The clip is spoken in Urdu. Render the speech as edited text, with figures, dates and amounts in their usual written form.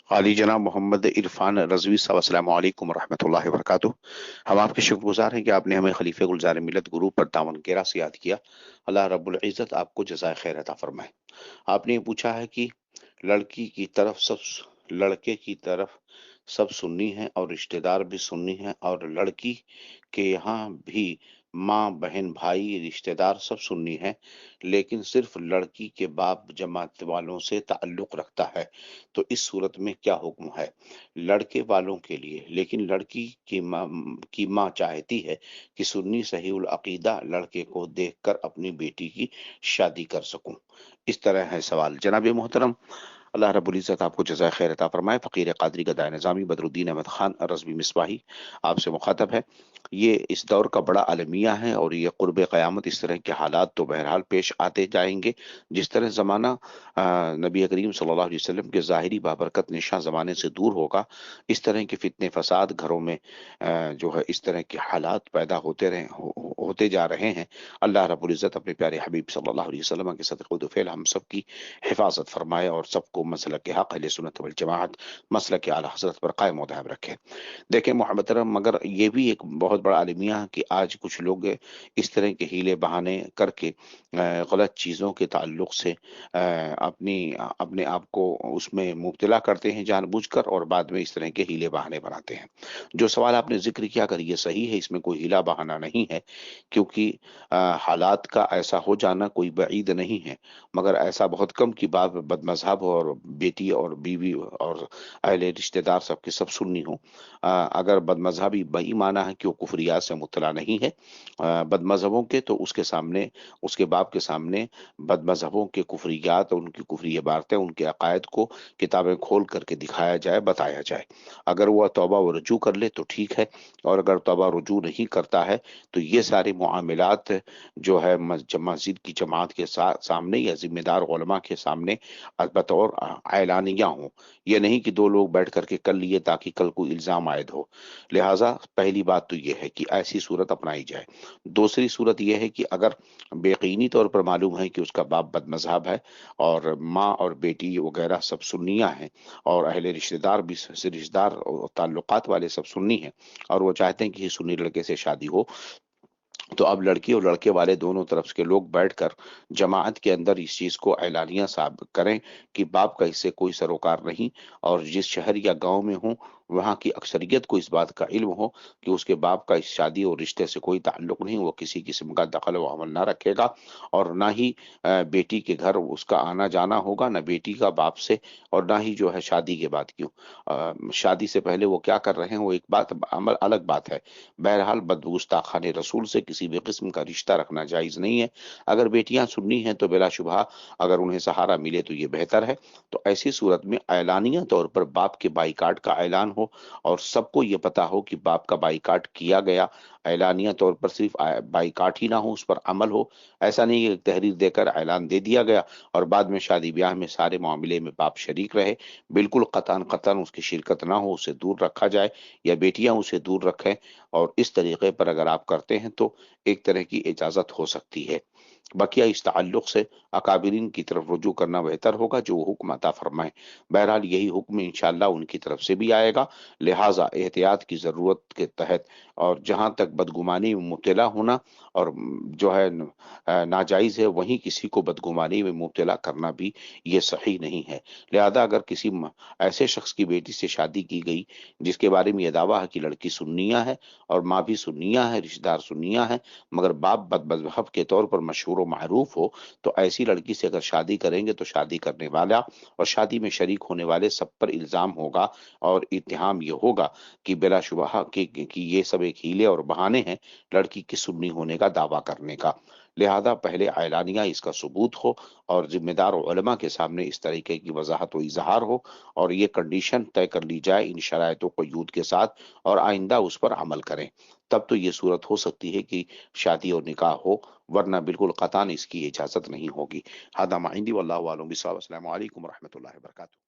علی جناب محمد عرفان رضوی صاحب السلام علیکم ورحمۃ اللہ وبرکاتہ۔ ہم آپ کے شکر گزار ہیں کہ آپ نے ہمیں خلیفہ گلزار ملت گروپ پر دامن گیرا سے یاد کیا۔ اللہ رب العزت آپ کو جزائے خیر عطا فرمائے۔ آپ نے یہ پوچھا ہے کہ لڑکی کی طرف لڑکے کی طرف سب سنی ہیں اور رشتہ دار بھی سنی ہیں، اور لڑکی کے یہاں بھی ماں بہن بھائی رشتہ دار سب سنی ہیں، لیکن صرف لڑکی کے باپ جماعت والوں سے تعلق رکھتا ہے۔ تو اس صورت میں کیا حکم ہے؟ لڑکے والوں کے لیے، لیکن لڑکی کی ماں چاہتی ہے کہ سنی صحیح العقیدہ لڑکے کو دیکھ کر اپنی بیٹی کی شادی کر سکوں۔ اس طرح ہے سوال۔ جناب محترم، اللہ رب العزت آپ کو جزائے خیر عطا فرمائے۔ فقیر قادری گدائے نظامی بدر الدین احمد خان رضوی مصباحی آپ سے مخاطب ہے۔ یہ اس دور کا بڑا المیہ ہے، اور یہ قرب قیامت اس طرح کے حالات تو بہرحال پیش آتے جائیں گے۔ جس طرح زمانہ نبی کریم صلی اللہ علیہ وسلم کے ظاہری بابرکت نشاں زمانے سے دور ہوگا، اس طرح کے فتنے فساد گھروں میں جو ہے اس طرح کے حالات پیدا ہوتے جا رہے ہیں۔ اللہ رب العزت اپنے پیارے حبیب صلی اللہ علیہ وسلم کے صدقہ و فعل ہم سب کی حفاظت فرمائے، اور سب کو مسلک حق اہل سنت والجماعت مسلک اعلی حضرت پر قائم و دائم رکھے۔ دیکھیں محترم، مگر یہ بھی ایک بہت بڑا المیہ ہے کہ آج کچھ لوگ اس طرح کے ہیلے بہانے کر کے غلط چیزوں کے تعلق سے اپنے آپ کو اس میں مبتلا کرتے ہیں جان بوجھ کر، اور بعد میں اس طرح کے ہیلے بہانے بناتے ہیں۔ جو سوال آپ نے ذکر کیا، اگر یہ صحیح ہے، اس میں کوئی ہیلا بہانہ نہیں ہے، کیونکہ حالات کا ایسا ہو جانا کوئی بعید نہیں ہے، مگر ایسا بہت کم کی بات بد مذہب ہو اور بیٹی اور بیوی اور اہل رشتہ دار سب کے سب سنی ہوں۔ اگر بد مذہبی بئی مانا ہے کہ وہ کفریات سے مطلع نہیں ہے، بد مذہبوں کے تو اس کے سامنے، اس کے باپ کے سامنے بد مذہبوں کے کفریات اور ان کی کفری عبارتیں، ان کے عقائد کو کتابیں کھول کر کے دکھایا جائے، بتایا جائے۔ اگر وہ توبہ و رجوع کر لے تو ٹھیک ہے، اور اگر توبہ رجوع نہیں کرتا ہے تو یہ سارے معاملات جو ہے مسجد کی جماعت کے سامنے یا ذمہ دار علماء کے سامنے بطور اعلانیہ ہوں۔ یہ نہیں کہ دو لوگ بیٹھ کر کے کر لیے تاکہ کل کو الزام عائد ہو۔ لہٰذا پہلی بات تو یہ ہے کہ ایسی صورت اپنائی جائے۔ دوسری صورت یہ ہے کہ اگر یقینی طور پر معلوم ہے کہ اس کا باپ بد مذہب ہے، اور ماں اور بیٹی وغیرہ سب سنیاں ہیں، اور اہل رشتہ دار بھی رشتہ دار اور تعلقات والے سب سنی ہیں، اور وہ چاہتے ہیں کہ یہ سنی لڑکے سے شادی ہو، تو اب لڑکی اور لڑکے والے دونوں طرف کے لوگ بیٹھ کر جماعت کے اندر اس چیز کو اعلانیہ ثابت کریں کہ باپ کا اس سے کوئی سروکار نہیں، اور جس شہر یا گاؤں میں ہوں وہاں کی اکثریت کو اس بات کا علم ہو کہ اس کے باپ کا اس شادی اور رشتے سے کوئی تعلق نہیں، وہ کسی قسم کا دخل و عمل نہ رکھے گا، اور نہ ہی بیٹی کے گھر اس کا آنا جانا ہوگا، نہ بیٹی کا باپ سے، اور نہ ہی جو ہے شادی کے بعد کیوں شادی سے پہلے وہ کیا کر رہے ہیں وہ ایک بات، عمل الگ بات ہے۔ بہرحال گستاخان رسول سے کسی بھی قسم کا رشتہ رکھنا جائز نہیں ہے۔ اگر بیٹیاں سنی ہیں تو بلا شبہ اگر انہیں سہارا ملے تو یہ بہتر ہے۔ تو ایسی صورت میں اعلانیہ طور پر باپ کے بائیکاٹ کا اعلان ہو، اور سب کو یہ پتا ہو کہ باپ کا بائیکاٹ کیا گیا، اعلانیہ طور پر صرف بائیکاٹ ہی نہ ہو، اس پر عمل ہو۔ ایسا نہیں کہ تحریر دے کر اعلان دے دیا گیا اور بعد میں شادی بیاہ میں سارے معاملے میں باپ شریک رہے۔ بالکل قطعاً قطعاً اس کی شرکت نہ ہو، اسے دور رکھا جائے، یا بیٹیاں اسے دور رکھیں، اور اس طریقے پر اگر آپ کرتے ہیں تو ایک طرح کی اجازت ہو سکتی ہے۔ بقیہ اس تعلق سے اکابرین کی طرف رجوع کرنا بہتر ہوگا جو وہ حکم عطا فرمائیں۔ بہرحال یہی حکم انشاءاللہ ان کی طرف سے بھی آئے گا، لہٰذا احتیاط کی ضرورت کے تحت، اور جہاں تک بدگمانی میں مبتلا ہونا اور جو ہے ناجائز ہے، وہیں کسی کو بدگمانی میں مبتلا کرنا بھی یہ صحیح نہیں ہے۔ لہذا اگر کسی ایسے شخص کی بیٹی سے شادی کی گئی جس کے بارے میں یہ دعویٰ ہے کہ لڑکی سنیہ ہے اور ماں بھی سنیہ ہے، رشتہ دار سنیہ ہے، مگر باپ بد مذہب کے طور پر مشہور و معروف ہو، تو ایسی لڑکی سے اگر شادی کریں گے تو شادی کرنے والا اور شادی میں شریک ہونے والے سب پر الزام ہوگا، اور اتہام یہ ہوگا کہ بلا شبہ کہ یہ سب ایک ہیلے اور بہانے ہیں لڑکی کی سنی ہونے کا دعویٰ کرنے کا۔ لہذا پہلے اعلانیہ اس کا ثبوت ہو، اور ذمہ دار علماء کے سامنے اس طریقے کی وضاحت و اظہار ہو، اور یہ کنڈیشن طے کر لی جائے ان شرائط و قیود کے ساتھ، اور آئندہ اس پر عمل کریں، تب تو یہ صورت ہو سکتی ہے کہ شادی اور نکاح ہو، ورنہ بالکل قطعاً اس کی اجازت نہیں ہوگی۔ ہذا ما عندی واللہ اعلم بالصواب۔ السلام علیکم ورحمۃ اللہ وبرکاتہ۔